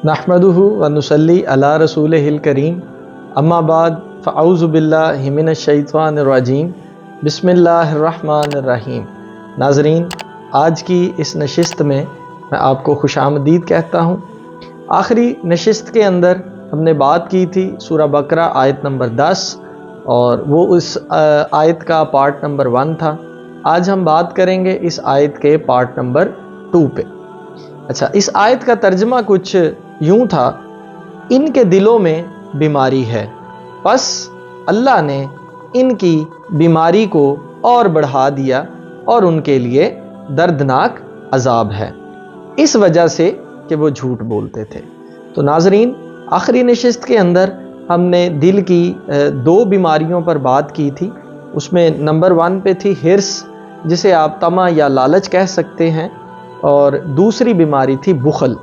नहमदुहु व नुसल्ली अला रसूलिहिल करीम अम्मा बाद फ़अऊज़ु बिल्लाहि मिनश शैतानिर रजीम बिस्मिल्लाहिर्रहमानिर्रहीम। नाज़रीन, आज की इस नशिस्त में मैं आपको खुशामदीद कहता हूँ। आखिरी नशिस्त के अंदर हमने बात की थी सूरह बकरा आयत नंबर 10 और वो उस आयत का पार्ट नंबर 1 था। आज हम बात करेंगे इस आयत के पार्ट नंबर 2 पे। अच्छा, इस आयत का तर्जमा कुछ यूं था, इनके दिलों में बीमारी है, बस अल्लाह ने इनकी बीमारी को और बढ़ा दिया और उनके लिए दर्दनाक अजाब है इस वजह से कि वो झूठ बोलते थे। तो नाजरीन, आखिरी नशिस्त के अंदर हमने दिल की 2 बीमारियों पर बात की थी। उसमें नंबर 1 पे थी हिर्स, जिसे आप तमा या लालच कह सकते हैं, और दूसरी बीमारी थी बुखल।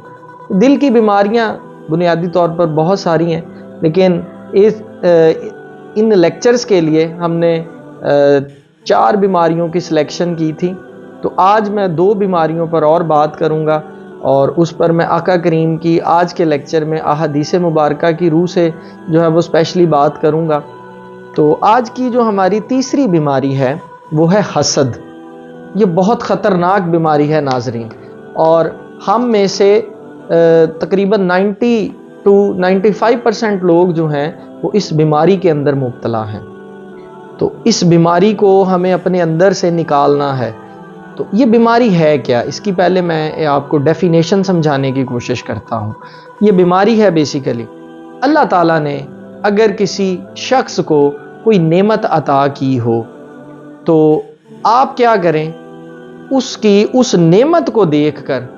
दिल की बीमारियां बुनियादी तौर पर बहुत सारी हैं, लेकिन इन लेक्चर्स के लिए हमने 4 बीमारियों की सिलेक्शन की थी। तो आज मैं 2 बीमारियों पर और बात करूंगा और उस पर मैं आका करीम की आज के लेक्चर में अहादीस मुबारका की रूह से जो है वो स्पेशली बात करूंगा। तो आज की जो हमारी तीसरी बीमारी है वो है हसद। ये बहुत ख़तरनाक बीमारी है नाजरीन, और हम में से तकरीबन 90 to 95% लोग जो हैं वो इस बीमारी के अंदर मुब्तला हैं। तो इस बीमारी को हमें अपने अंदर से निकालना है। तो ये बीमारी है क्या, इसकी पहले मैं आपको डेफिनेशन समझाने की कोशिश करता हूँ। ये बीमारी है बेसिकली, अल्लाह ताला ने अगर किसी शख्स को कोई नेमत अता की हो तो आप क्या करें, उसकी उस नेमत को देखकर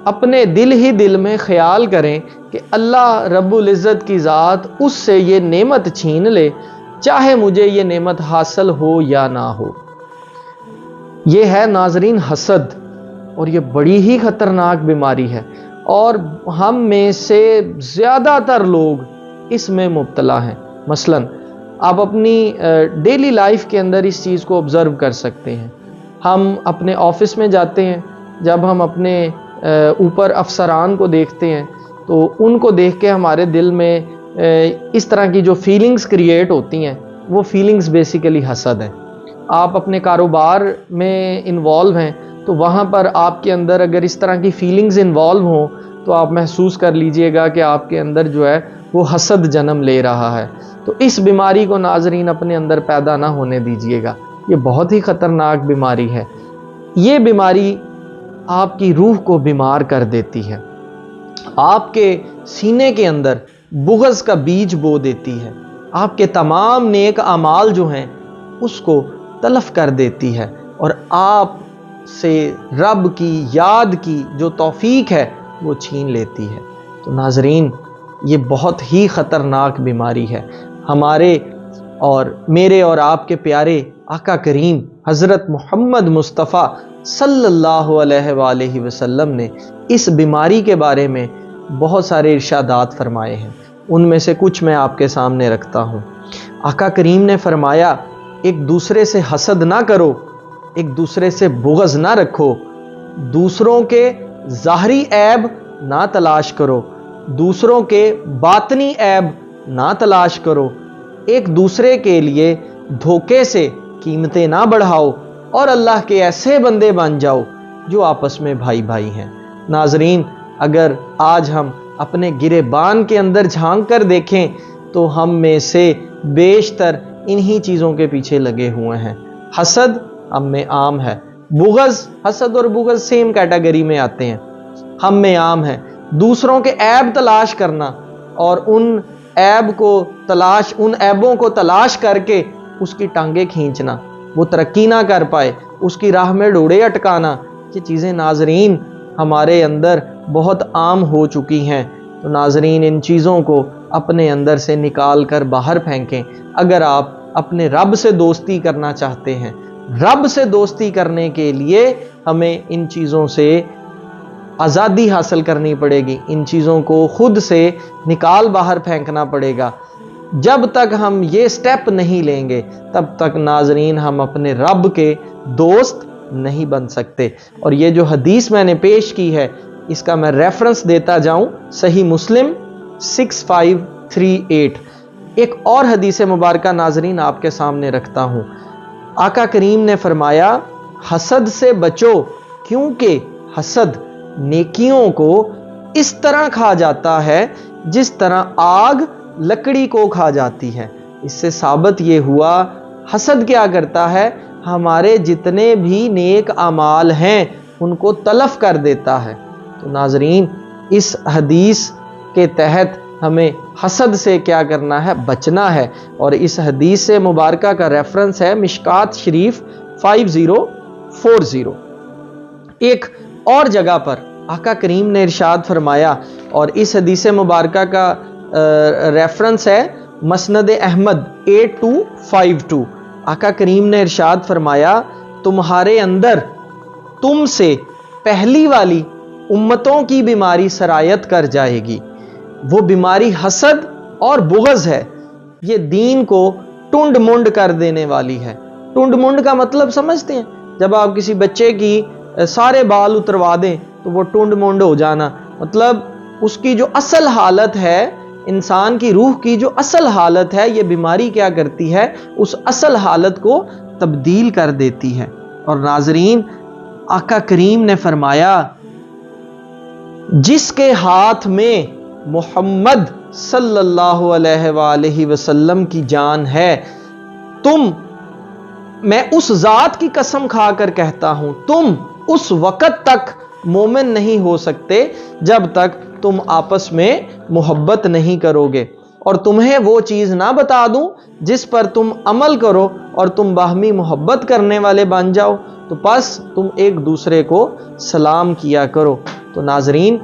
अपने दिल ही दिल में ख्याल करें कि अल्लाह रब्बुल इज़्ज़त की ज़ात उससे ये नेमत छीन ले, चाहे मुझे ये नेमत हासिल हो या ना हो। ये है नाजरीन हसद, और ये बड़ी ही ख़तरनाक बीमारी है, और हम में से ज़्यादातर लोग इसमें मुब्तला हैं। मसलन आप अपनी डेली लाइफ के अंदर इस चीज़ को ऑब्ज़र्व कर सकते हैं। हम अपने ऑफिस में जाते हैं, जब हम अपने ऊपर अफसरान को देखते हैं तो उनको देख के हमारे दिल में इस तरह की जो फीलिंग्स क्रिएट होती हैं, वो फीलिंग्स बेसिकली हसद हैं। आप अपने कारोबार में इन्वॉल्व हैं तो वहाँ पर आपके अंदर अगर इस तरह की फीलिंग्स इन्वॉल्व हों तो आप महसूस कर लीजिएगा कि आपके अंदर जो है वो हसद जन्म ले रहा है। तो इस बीमारी को नाजरीन अपने अंदर पैदा ना होने दीजिएगा। ये बहुत ही ख़तरनाक बीमारी है। ये बीमारी आपकी रूह को बीमार कर देती है, आपके सीने के अंदर बुग़्ज़ का बीज बो देती है, आपके तमाम नेक अमाल जो हैं उसको तलफ कर देती है, और आप से रब की याद की जो तौफीक है वो छीन लेती है। तो नाजरीन, ये बहुत ही ख़तरनाक बीमारी है। हमारे और मेरे और आपके प्यारे आका करीम हज़रत मोहम्मद मुस्तफ़ा सल्लल्लाहु अलैहि वसल्लम ने इस बीमारी के बारे में बहुत सारे इरशादात फरमाए हैं। उनमें से कुछ मैं आपके सामने रखता हूँ। आका करीम ने फरमाया, एक दूसरे से हसद ना करो, एक दूसरे से बुग़्ज़ ना रखो, दूसरों के ज़ाहरी ऐब ना तलाश करो, दूसरों के बातनी ऐब ना तलाश करो, एक दूसरे के लिए धोखे से कीमतें ना बढ़ाओ, और अल्लाह के ऐसे बंदे बन जाओ जो आपस में भाई भाई हैं। नाजरीन, अगर आज हम अपने गिरेबान के अंदर झांक कर देखें तो हम में से बेशतर इन्हीं चीज़ों के पीछे लगे हुए हैं। हसद हम में आम है, बुग़्ज़, हसद और बुग़्ज़ सेम कैटेगरी में आते हैं, हम में आम है। दूसरों के ऐब तलाश करना और उन ऐबों को तलाश करके उसकी टांगे खींचना, वो तरक्की ना कर पाए उसकी राह में डोरे अटकाना, ये चीज़ें नाजरीन हमारे अंदर बहुत आम हो चुकी हैं। तो नाजरीन, इन चीज़ों को अपने अंदर से निकाल कर बाहर फेंकें। अगर आप अपने रब से दोस्ती करना चाहते हैं, रब से दोस्ती करने के लिए हमें इन चीज़ों से आज़ादी हासिल करनी पड़ेगी, इन चीज़ों को खुद से निकाल बाहर फेंकना पड़ेगा। जब तक हम ये स्टेप नहीं लेंगे तब तक नाजरीन हम अपने रब के दोस्त नहीं बन सकते। और ये जो हदीस मैंने पेश की है اس کا میں ریفرنس دیتا جاؤں، صحیح مسلم 6538۔ ایک اور حدیث مبارکہ ناظرین آپ کے سامنے رکھتا ہوں۔ آقا کریم نے فرمایا حسد سے بچو، کیونکہ حسد نیکیوں کو اس طرح کھا جاتا ہے جس طرح آگ لکڑی کو کھا جاتی ہے۔ اس سے ثابت یہ ہوا حسد کیا کرتا ہے، ہمارے جتنے بھی نیک اعمال ہیں ان کو تلف کر دیتا ہے۔ تو ناظرین اس حدیث کے تحت ہمیں حسد سے کیا کرنا ہے، بچنا ہے، اور اس حدیث سے مبارکہ کا ریفرنس ہے مشکات شریف 5040۔ ایک اور جگہ پر آقا کریم نے ارشاد فرمایا، اور اس حدیث مبارکہ کا ریفرنس ہے مسند احمد 8252۔ آقا کریم نے ارشاد فرمایا تمہارے اندر تم سے پہلی والی امتوں کی بیماری سرایت کر جائے گی، وہ بیماری حسد اور بغض ہے۔ یہ دین کو ٹنڈ منڈ کر دینے والی ہے۔ ٹنڈ منڈ کا مطلب سمجھتے ہیں؟ جب آپ کسی بچے کی سارے بال اتروا دیں تو وہ ٹنڈ منڈ ہو جانا، مطلب اس کی جو اصل حالت ہے، انسان کی روح کی جو اصل حالت ہے، یہ بیماری کیا کرتی ہے، اس اصل حالت کو تبدیل کر دیتی ہے۔ اور ناظرین آقا کریم نے فرمایا جس کے ہاتھ میں محمد صلی اللہ علیہ وآلہ وسلم کی جان ہے، میں اس ذات کی قسم کھا کر کہتا ہوں تم اس وقت تک مومن نہیں ہو سکتے جب تک تم آپس میں محبت نہیں کرو گے، اور تمہیں وہ چیز نہ بتا دوں جس پر تم عمل کرو اور تم باہمی محبت کرنے والے بن جاؤ، تو پس تم ایک دوسرے کو سلام کیا کرو۔ تو ناظرین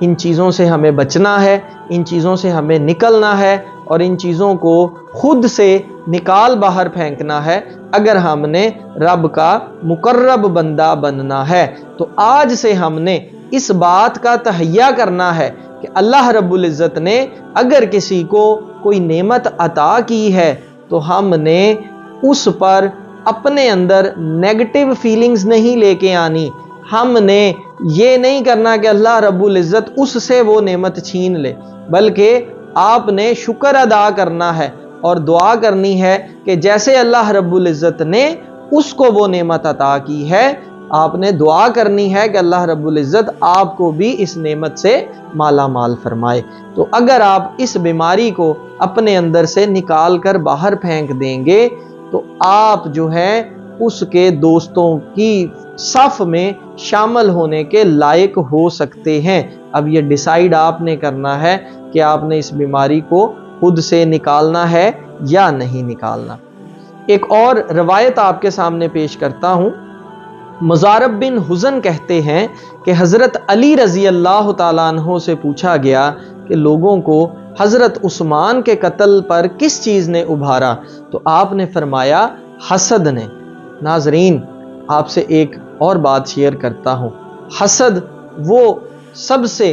ان چیزوں سے ہمیں بچنا ہے، ان چیزوں سے ہمیں نکلنا ہے، اور ان چیزوں کو خود سے نکال باہر پھینکنا ہے اگر ہم نے رب کا مقرب بندہ بننا ہے۔ تو آج سے ہم نے اس بات کا تہیہ کرنا ہے کہ اللہ رب العزت نے اگر کسی کو کوئی نعمت عطا کی ہے تو ہم نے اس پر اپنے اندر نیگیٹو فیلنگز نہیں لے کے آنی۔ ہم نے یہ نہیں کرنا کہ اللہ رب العزت اس سے وہ نعمت چھین لے، بلکہ آپ نے شکر ادا کرنا ہے اور دعا کرنی ہے کہ جیسے اللہ رب العزت نے اس کو وہ نعمت عطا کی ہے، آپ نے دعا کرنی ہے کہ اللہ رب العزت آپ کو بھی اس نعمت سے مالا مال فرمائے۔ تو اگر آپ اس بیماری کو اپنے اندر سے نکال کر باہر پھینک دیں گے تو آپ جو ہے اس کے دوستوں کی صف میں شامل ہونے کے لائق ہو سکتے ہیں۔ اب یہ ڈیسائیڈ آپ نے کرنا ہے کہ آپ نے اس بیماری کو خود سے نکالنا ہے یا نہیں نکالنا۔ ایک اور روایت آپ کے سامنے پیش کرتا ہوں۔ مزارب بن حزن کہتے ہیں کہ حضرت علی رضی اللہ تعالیٰ عنہ سے پوچھا گیا کہ لوگوں کو حضرت عثمان کے قتل پر کس چیز نے ابھارا؟ تو آپ نے فرمایا حسد نے۔ ناظرین آپ سے ایک اور بات شیئر کرتا ہوں۔ حسد وہ سب سے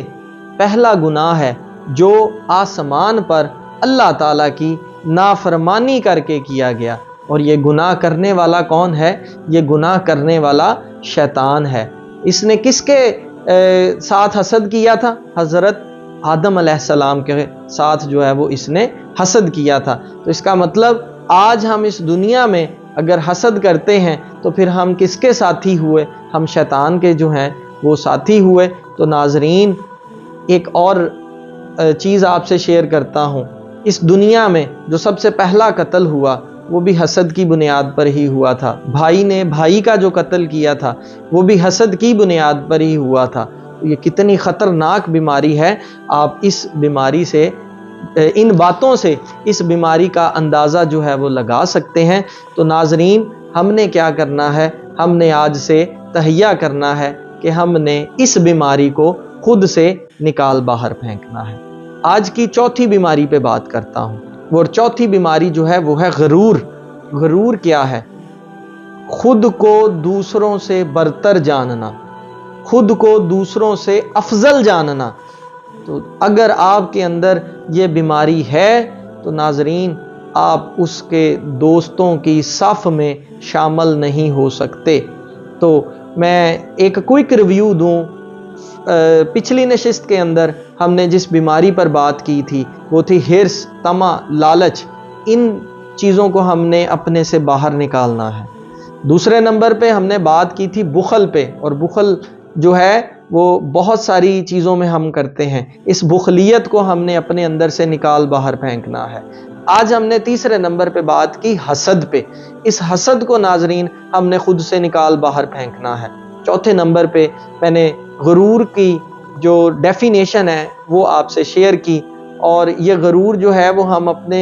پہلا گناہ ہے جو آسمان پر اللہ تعالیٰ کی نافرمانی کر کے کیا گیا، اور یہ گناہ کرنے والا کون ہے؟ یہ گناہ کرنے والا شیطان ہے۔ اس نے کس کے ساتھ حسد کیا تھا؟ حضرت آدم علیہ السلام کے ساتھ جو ہے وہ اس نے حسد کیا تھا۔ تو اس کا مطلب آج ہم اس دنیا میں اگر حسد کرتے ہیں تو پھر ہم کس کے ساتھی ہوئے؟ ہم شیطان کے جو ہیں وہ ساتھی ہوئے۔ تو ناظرین ایک اور چیز آپ سے شیئر کرتا ہوں۔ اس دنیا میں جو سب سے پہلا قتل ہوا وہ بھی حسد کی بنیاد پر ہی ہوا تھا۔ بھائی نے بھائی کا جو قتل کیا تھا وہ بھی حسد کی بنیاد پر ہی ہوا تھا۔ یہ کتنی خطرناک بیماری ہے، آپ اس بیماری سے، ان باتوں سے اس بیماری کا اندازہ جو ہے وہ لگا سکتے ہیں۔ تو ناظرین ہم نے کیا کرنا ہے؟ ہم نے آج سے تہیہ کرنا ہے کہ ہم نے اس بیماری کو خود سے نکال باہر پھینکنا ہے۔ آج کی چوتھی بیماری پہ بات کرتا ہوں، اور چوتھی بیماری جو ہے وہ ہے غرور۔ غرور کیا ہے؟ خود کو دوسروں سے برتر جاننا، خود کو دوسروں سے افضل جاننا۔ تو اگر آپ کے اندر یہ بیماری ہے تو ناظرین آپ اس کے دوستوں کی صف میں شامل نہیں ہو سکتے۔ تو میں ایک کوئک ریویو دوں पिछली नशिस्त के अंदर हमने जिस बीमारी पर बात की थी वो थी हिर्स, तमा, लालच। इन चीज़ों को हमने अपने से बाहर निकालना है। दूसरे नंबर पे हमने बात की थी बुखल पे, और बुखल जो है वो बहुत सारी चीज़ों में हम करते हैं। इस बुखलियत को हमने अपने अंदर से निकाल बाहर फेंकना है। आज हमने तीसरे नंबर पे बात की हसद पे। इस हसद को नाजरीन हमने खुद से निकाल बाहर फेंकना है। चौथे नंबर पे मैंने गुरूर की जो डेफिनेशन है वो आपसे शेयर की, और ये गुरूर जो है वो हम अपने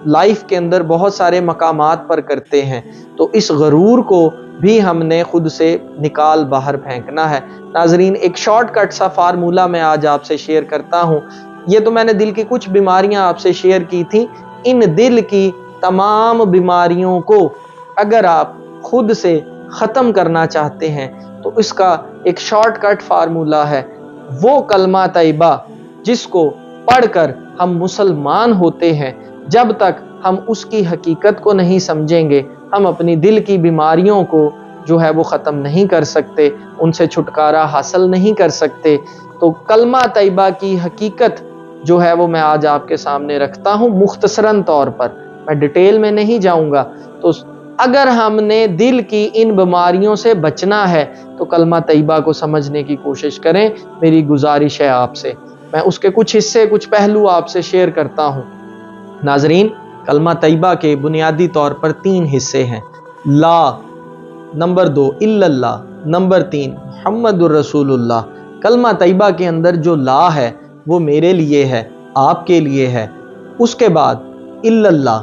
लाइफ के अंदर बहुत सारे मकामात पर करते हैं, तो इस गुरूर को भी हमने खुद से निकाल बाहर फेंकना है। नाजरीन, एक शॉर्टकट सा फार्मूला मैं आज आपसे शेयर करता हूँ। ये तो मैंने दिल की कुछ बीमारियां आपसे शेयर की थी। इन दिल की तमाम बीमारियों को अगर आप खुद से ख़त्म करना चाहते हैं तो इसका एक शॉर्टकट फार्मूला है, वो कलमा तैयबा जिसको पढ़कर हम मुसलमान होते हैं। जब तक हम उसकी हकीकत को नहीं समझेंगे, हम अपनी दिल की बीमारियों को जो है वो ख़त्म नहीं कर सकते, उनसे छुटकारा हासिल नहीं कर सकते। तो कलमा तैयबा की हकीकत जो है वो मैं आज आपके सामने रखता हूँ मुख्तसरन तौर पर, मैं डिटेल में नहीं जाऊँगा। तो अगर हमने दिल की इन बीमारियों से बचना है तो कलमा तैयबा को समझने की कोशिश करें। मेरी गुजारिश है आपसे, मैं उसके कुछ हिस्से, कुछ पहलू आपसे शेयर करता हूँ। नाजरीन, कलमा तैयबा के बुनियादी तौर पर 3 हिस्से हैं। ला, नंबर 2 इल्लल्लाह, नंबर 3 मुहम्मदुर रसूलुल्लाह। कलमा तैयबा के अंदर जो ला है वो मेरे लिए है, आपके लिए है। उसके बाद इल्लल्लाह,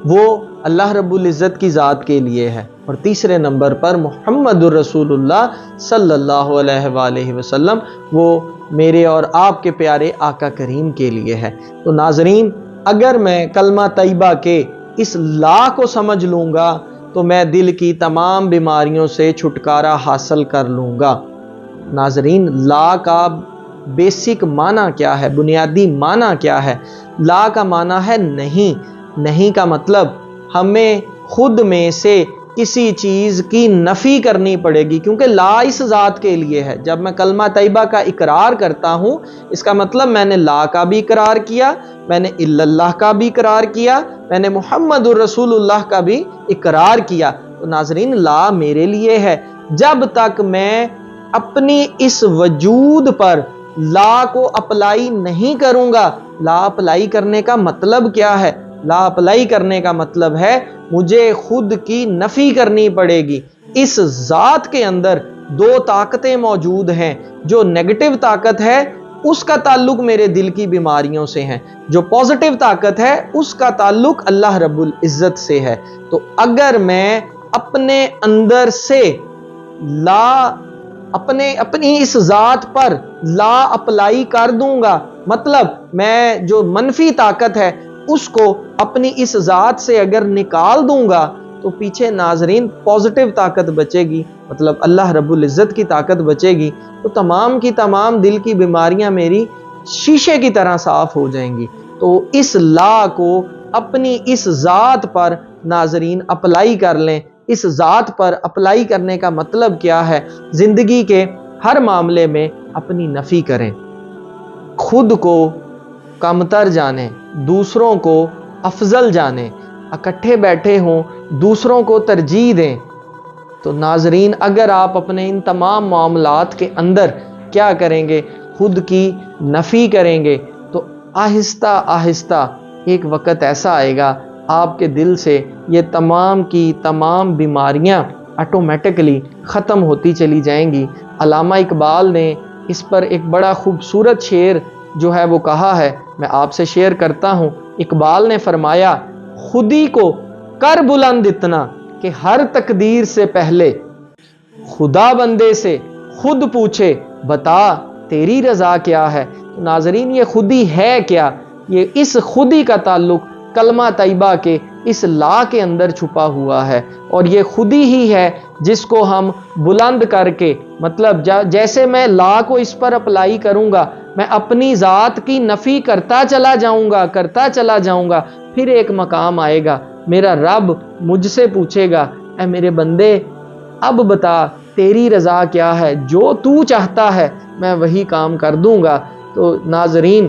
वो अल्लाह रब्बुल इज़्ज़त की ज़ात के लिए है। और तीसरे नंबर पर मुहम्मदुर रसूलुल्लाह सल्लल्लाहु अलैहि वसल्लम, वो मेरे और आपके प्यारे आका करीम के लिए है। तो नाजरीन, अगर मैं कलमा तैयबा के इस ला को समझ लूँगा तो मैं दिल की तमाम बीमारियों से छुटकारा हासिल कर लूँगा। नाजरीन, ला का बेसिक माना क्या है, बुनियादी माना क्या है? ला का माना है नहीं। नहीं का मतलब हमें खुद में से किसी चीज़ की नफ़ी करनी पड़ेगी, क्योंकि ला इस ज़ात के लिए है। जब मैं कलमा तैयबा का इकरार करता हूँ, इसका मतलब मैंने ला का भी इकरार किया, मैंने इल्लल्लाह का भी इकरार किया, मैंने मुहम्मदुर रसूलुल्लाह का भी इकरार किया। तो नाजरीन, ला मेरे लिए है। जब तक मैं अपनी इस वजूद पर ला को अप्लाई नहीं करूँगा। ला अप्लाई करने का मतलब क्या है? ला अप्लाई करने का मतलब है मुझे खुद की नफ़ी करनी पड़ेगी। इस ज़ात के अंदर 2 ताकतें मौजूद हैं। जो नेगेटिव ताकत है उसका ताल्लुक मेरे दिल की बीमारियों से है, जो पॉजिटिव ताकत है उसका ताल्लुक अल्लाह रब्बुल इज़्ज़त से है। तो अगर मैं अपने अंदर से ला अपनी इस ज़ात पर ला अप्लाई कर दूंगा, मतलब मैं जो मनफी ताकत है उसको अपनी इस ज़ात से अगर निकाल दूंगा तो पीछे नाजरीन पॉजिटिव ताकत बचेगी, मतलब अल्लाह रब्बुल इज़्ज़त की ताकत बचेगी। तो तमाम की तमाम दिल की बीमारियां मेरी शीशे की तरह साफ हो जाएंगी। तो इस ला को अपनी इस ज़ात पर नाजरीन अप्लाई कर लें। इस ज़ात पर अप्लाई करने का मतलब क्या है? ज़िंदगी के हर मामले में अपनी नफ़ी करें, खुद को कमतर जाने, दूसरों को अफजल जाने, इकट्ठे बैठे हों दूसरों को तरजीह दें। तो नाजरीन, अगर आप अपने इन तमाम मामलात के अंदर क्या करेंगे? खुद की नफ़ी करेंगे, तो आहिस्ता आहिस्ता एक वक़्त ऐसा आएगा आपके दिल से ये तमाम की तमाम बीमारियां ऑटोमेटिकली ख़त्म होती चली जाएंगी। अल्लामा इकबाल ने इस पर एक बड़ा खूबसूरत शेर जो है वो कहा है, मैं आपसे शेयर करता हूँ। इकबाल ने फरमाया, खुदी को कर बुलंद इतना कि हर तकदीर से पहले खुदा बंदे से खुद पूछे, बता तेरी रज़ा क्या है। तो नाजरीन, ये खुदी है क्या? ये इस खुदी का ताल्लुक कलमा तैयबा के इस ला के अंदर छुपा हुआ है, और ये खुदी ही है जिसको हम बुलंद करके, मतलब जैसे मैं ला को इस पर अप्लाई करूँगा, मैं अपनी ज़ात की नफ़ी करता चला जाऊँगा। फिर एक मकाम आएगा, मेरा रब मुझसे पूछेगा, ऐ मेरे बंदे अब बता تیری رضا کیا ہے، جو تو چاہتا ہے میں وہی کام کر دوں گا۔ تو ناظرین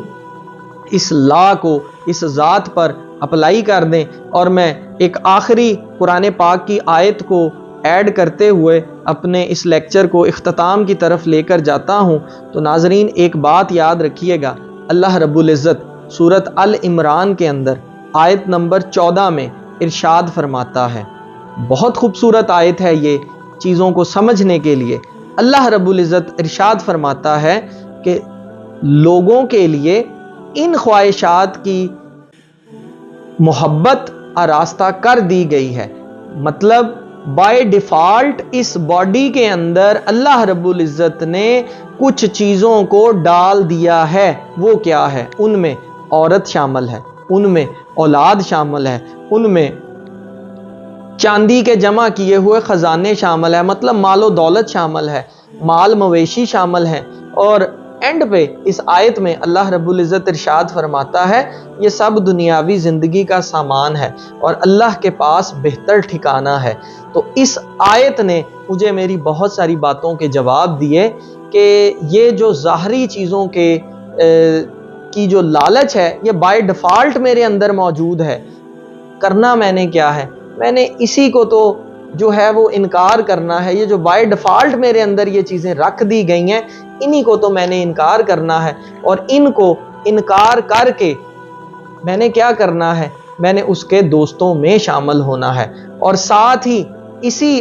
اس لا کو اس ذات پر اپلائی کر دیں، اور میں ایک آخری قرآن پاک کی آیت کو ایڈ کرتے ہوئے اپنے اس لیکچر کو اختتام کی طرف لے کر جاتا ہوں۔ تو ناظرین ایک بات یاد رکھیے گا، اللہ رب العزت سورۃ ال عمران کے اندر آیت نمبر 14 میں ارشاد فرماتا ہے، بہت خوبصورت آیت ہے یہ چیزوں کو سمجھنے کے لیے۔ اللہ رب العزت ارشاد فرماتا ہے کہ لوگوں کے لیے ان خواہشات کی محبت آراستہ کر دی گئی ہے، مطلب بائی ڈیفالٹ اس باڈی کے اندر اللہ رب العزت نے کچھ چیزوں کو ڈال دیا ہے۔ وہ کیا ہے؟ ان میں عورت شامل ہے، ان میں اولاد شامل ہے، ان میں چاندی کے جمع کیے ہوئے خزانے شامل ہے، مطلب مال و دولت شامل ہے، مال مویشی شامل ہے، اور اینڈ پہ اس آیت میں اللہ رب العزت ارشاد فرماتا ہے یہ سب دنیاوی زندگی کا سامان ہے اور اللہ کے پاس بہتر ٹھکانہ ہے۔ تو اس آیت نے مجھے میری بہت ساری باتوں کے جواب دیے کہ یہ جو ظاہری چیزوں کی جو لالچ ہے یہ بائی ڈیفالٹ میرے اندر موجود ہے، کرنا میں نے کیا ہے؟ میں نے اسی کو تو جو ہے وہ انکار کرنا ہے۔ یہ جو بائی ڈیفالٹ میرے اندر یہ چیزیں رکھ دی گئی ہیں انہی کو تو میں نے انکار کرنا ہے، اور ان کو انکار کر کے میں نے کیا کرنا ہے؟ میں نے اس کے دوستوں میں شامل ہونا ہے۔ اور ساتھ ہی اسی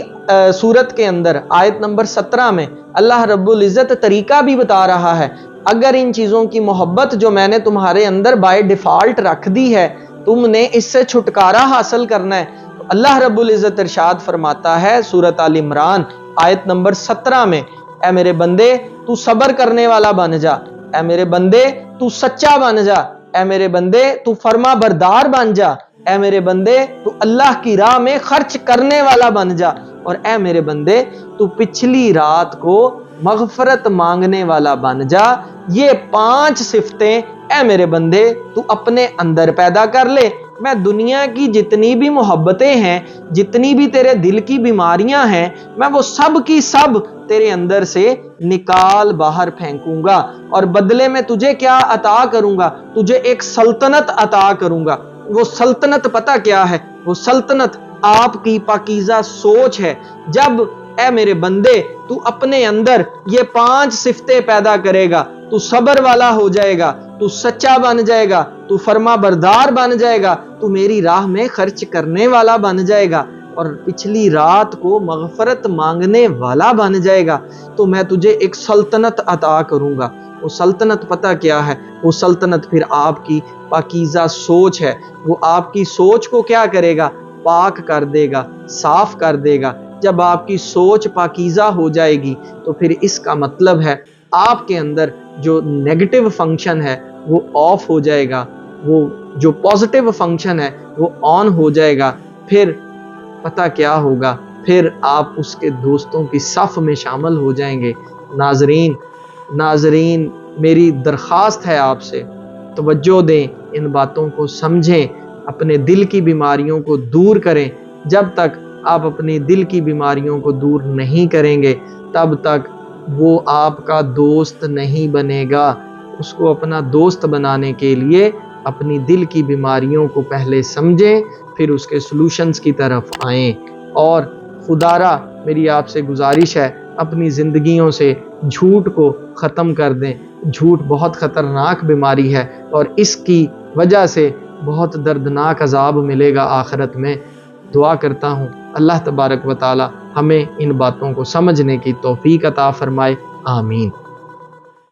سورت کے اندر آیت نمبر 17 میں اللہ رب العزت طریقہ بھی بتا رہا ہے، اگر ان چیزوں کی محبت جو میں نے تمہارے اندر بائی ڈیفالٹ رکھ دی ہے تم نے اس سے چھٹکارا حاصل کرنا ہے، تو اللہ رب العزت ارشاد فرماتا ہے سورۃ آل عمران آیت نمبر 17 میں، اے میرے بندے تو صبر کرنے والا بن جا، اے میرے بندے تو سچا بن جا، اے میرے بندے تو فرما بردار بن جا، اے میرے بندے تو اللہ کی راہ میں خرچ کرنے والا بن جا، اور اے میرے بندے تو پچھلی رات کو مغفرت مانگنے والا بن جا۔ یہ 5 صفتیں اے میرے بندے تو اپنے اندر پیدا کر لے۔ میں دنیا کی جتنی بھی محبتیں ہیں، جتنی بھی تیرے دل کی بیماریاں ہیں، میں وہ سب کی سب تیرے اندر سے نکال باہر پھینکوں گا، اور بدلے میں تجھے کیا عطا کروں گا؟ تجھے ایک سلطنت عطا کروں گا۔ وہ سلطنت پتہ کیا ہے؟ وہ سلطنت آپ کی پاکیزہ سوچ ہے۔ جب اے میرے بندے تو اپنے اندر یہ 5 صفتیں پیدا کرے گا، تو صبر والا ہو جائے گا، تو سچا بن جائے گا، تو فرما بردار بن جائے گا، تو میری راہ میں خرچ کرنے والا بن جائے گا، اور پچھلی رات کو مغفرت مانگنے والا بن جائے گا، تو میں تجھے ایک سلطنت عطا کروں گا۔ وہ سلطنت پتہ کیا ہے؟ وہ سلطنت پھر آپ کی پاکیزہ سوچ ہے۔ وہ آپ کی سوچ کو کیا کرے گا؟ پاک کر دے گا، صاف کر دے گا۔ جب آپ کی سوچ پاکیزہ ہو جائے گی تو پھر اس کا مطلب ہے آپ کے اندر جو نیگیٹو فنکشن ہے وہ آف ہو جائے گا، وہ جو پازیٹیو فنکشن ہے وہ آن ہو جائے گا۔ پھر پتہ کیا ہوگا؟ پھر آپ اس کے دوستوں کی صف میں شامل ہو جائیں گے۔ ناظرین میری درخواست ہے آپ سے، توجہ دیں، ان باتوں کو سمجھیں، اپنے دل کی بیماریوں کو دور کریں۔ جب تک آپ اپنی دل کی بیماریوں کو دور نہیں کریں گے تب تک وہ آپ کا دوست نہیں بنے گا۔ اس کو اپنا دوست بنانے کے لیے اپنی دل کی بیماریوں کو پہلے سمجھیں، پھر اس کے سلوشنز کی طرف آئیں۔ اور خدا را میری آپ سے گزارش ہے، اپنی زندگیوں سے جھوٹ کو ختم کر دیں۔ جھوٹ بہت خطرناک بیماری ہے اور اس کی وجہ سے بہت دردناک عذاب ملے گا آخرت میں۔ دعا کرتا ہوں اللہ تبارک و تعالی ہمیں ان باتوں کو سمجھنے کی توفیق عطا فرمائے، آمین۔